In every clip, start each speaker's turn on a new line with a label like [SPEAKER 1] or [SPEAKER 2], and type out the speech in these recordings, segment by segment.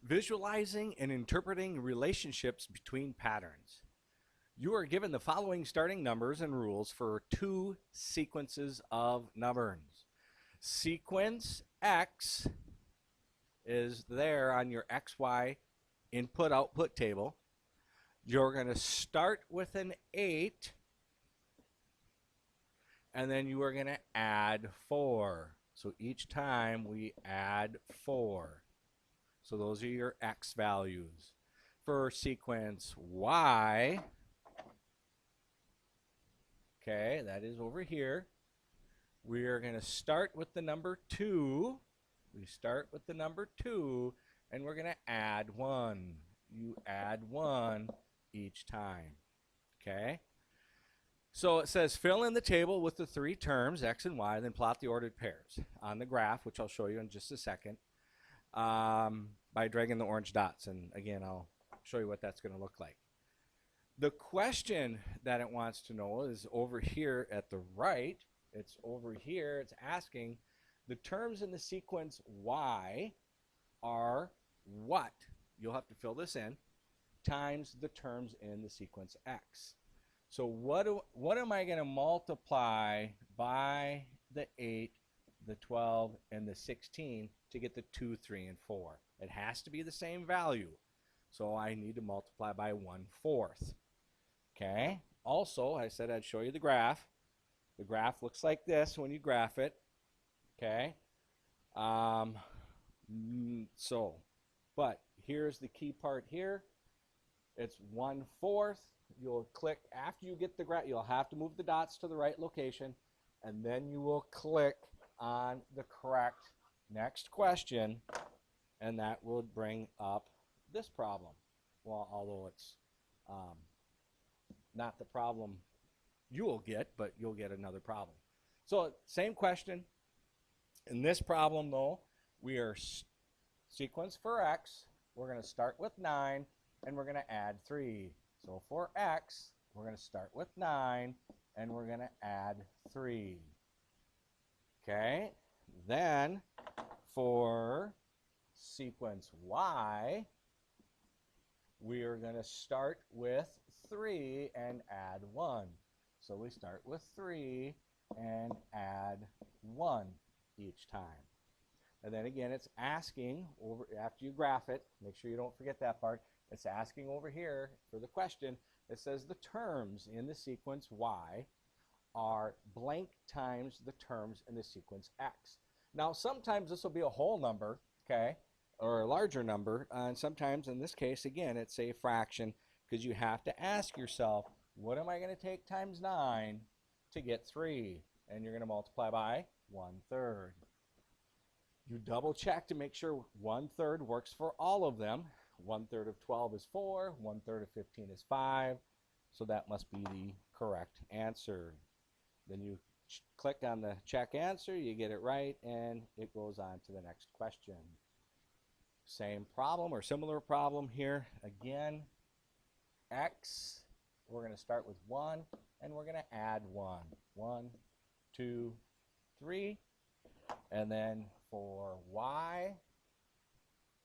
[SPEAKER 1] Visualizing and interpreting relationships between patterns. You are given the following starting numbers and rules for two sequences of numbers. Sequence X is there on your XY input-output table. You're going to start with an 8, and then you are going to add 4. So each time we add 4. So those are your X values. For sequence Y, okay, that is over here. We are going to start with the number 2. We start with the number 2, and we're going to add 1. You add 1 each time, okay? So it says fill in the table with the three terms, X and Y, then plot the ordered pairs on the graph, which I'll show you in just a second, by dragging the orange dots. And again, I'll show you what that's going to look like. The question that it wants to know is over here at the right. It's over here. It's asking the terms in the sequence Y are what? You'll have to fill this in times the terms in the sequence X. So what am I going to multiply by the 8, the 12, and the 16 to get the 2, 3, and 4? It has to be the same value. So I need to multiply by 1/4. Okay? Also, I said I'd show you the graph. The graph looks like this when you graph it. Okay? But here's the key part here. It's 1/4. You'll click after you get the graph. You'll have to move the dots to the right location, and then you will click on the correct next question, and that will bring up this problem. Well, although it's not the problem you will get, but you'll get another problem. So same question. In this problem, though, we are sequence for X. We're going to start with 9, and we're going to add 3. So for X, we're going to start with 9, and we're going to add 3. Okay? Then for sequence Y, we are going to start with 3 and add 1. So we start with 3 and add 1 each time. And then again, it's asking over after you graph it, make sure you don't forget that part. It's asking over here for the question. It says the terms in the sequence Y are blank times the terms in the sequence X. Now, sometimes this will be a whole number, okay, or a larger number, and sometimes in this case, again, it's a fraction, because you have to ask yourself, what am I going to take times 9 to get 3? And you're going to multiply by 1/3. You double check to make sure 1/3 works for all of them. 1/3 of 12 is 4, 1/3 of 15 is 5, so that must be the correct answer. Then you click on the check answer, you get it right, and it goes on to the next question. Same problem or similar problem here. Again, X, we're going to start with 1, and we're going to add 1. 1, 2, 3. And then for Y,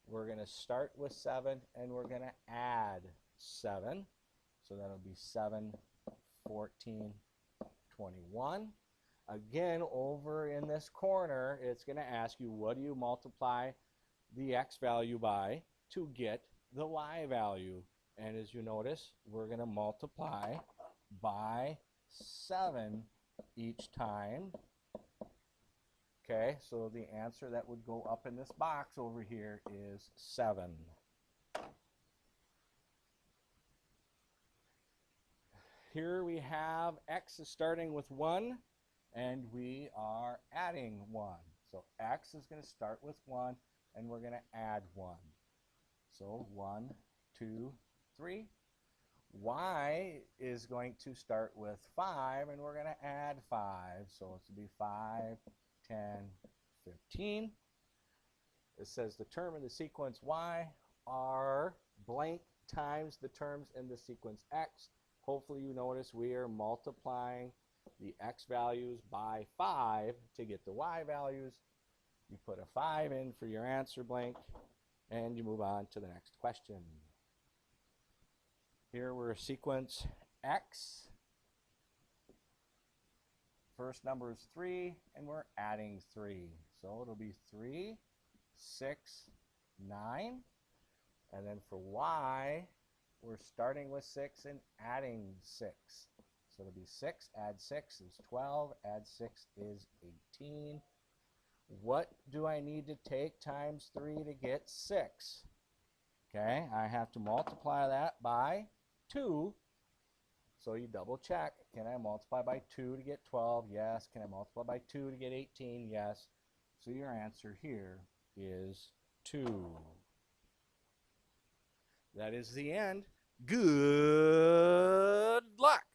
[SPEAKER 1] we're going to start with 7, and we're going to add 7. So that'll be 7, 14, 21. Again, over in this corner, it's going to ask you, what do you multiply the X value by to get the Y value? And as you notice, we're going to multiply by 7 each time. Okay, so the answer that would go up in this box over here is 7. Here we have X is starting with 1, and we are adding 1. So X is going to start with 1, and we're going to add 1. So 1, 2, 3. Y is going to start with 5, and we're going to add 5. So it's going to be 5, 10, 15. It says the term in the sequence Y are blank times the terms in the sequence X. Hopefully you notice we are multiplying the X values by 5 to get the Y values. You put a 5 in for your answer blank, And you move on to the next question. Here we're sequence X. First number is 3, and we're adding 3. So it'll be 3, 6, 9. And then for Y, we're starting with 6 and adding 6. So it'll be 6, add 6 is 12, add 6 is 18. What do I need to take times 3 to get 6? Okay, I have to multiply that by 2. So you double check. Can I multiply by 2 to get 12? Yes. Can I multiply by 2 to get 18? Yes. So your answer here is 2. That is the end. Good luck.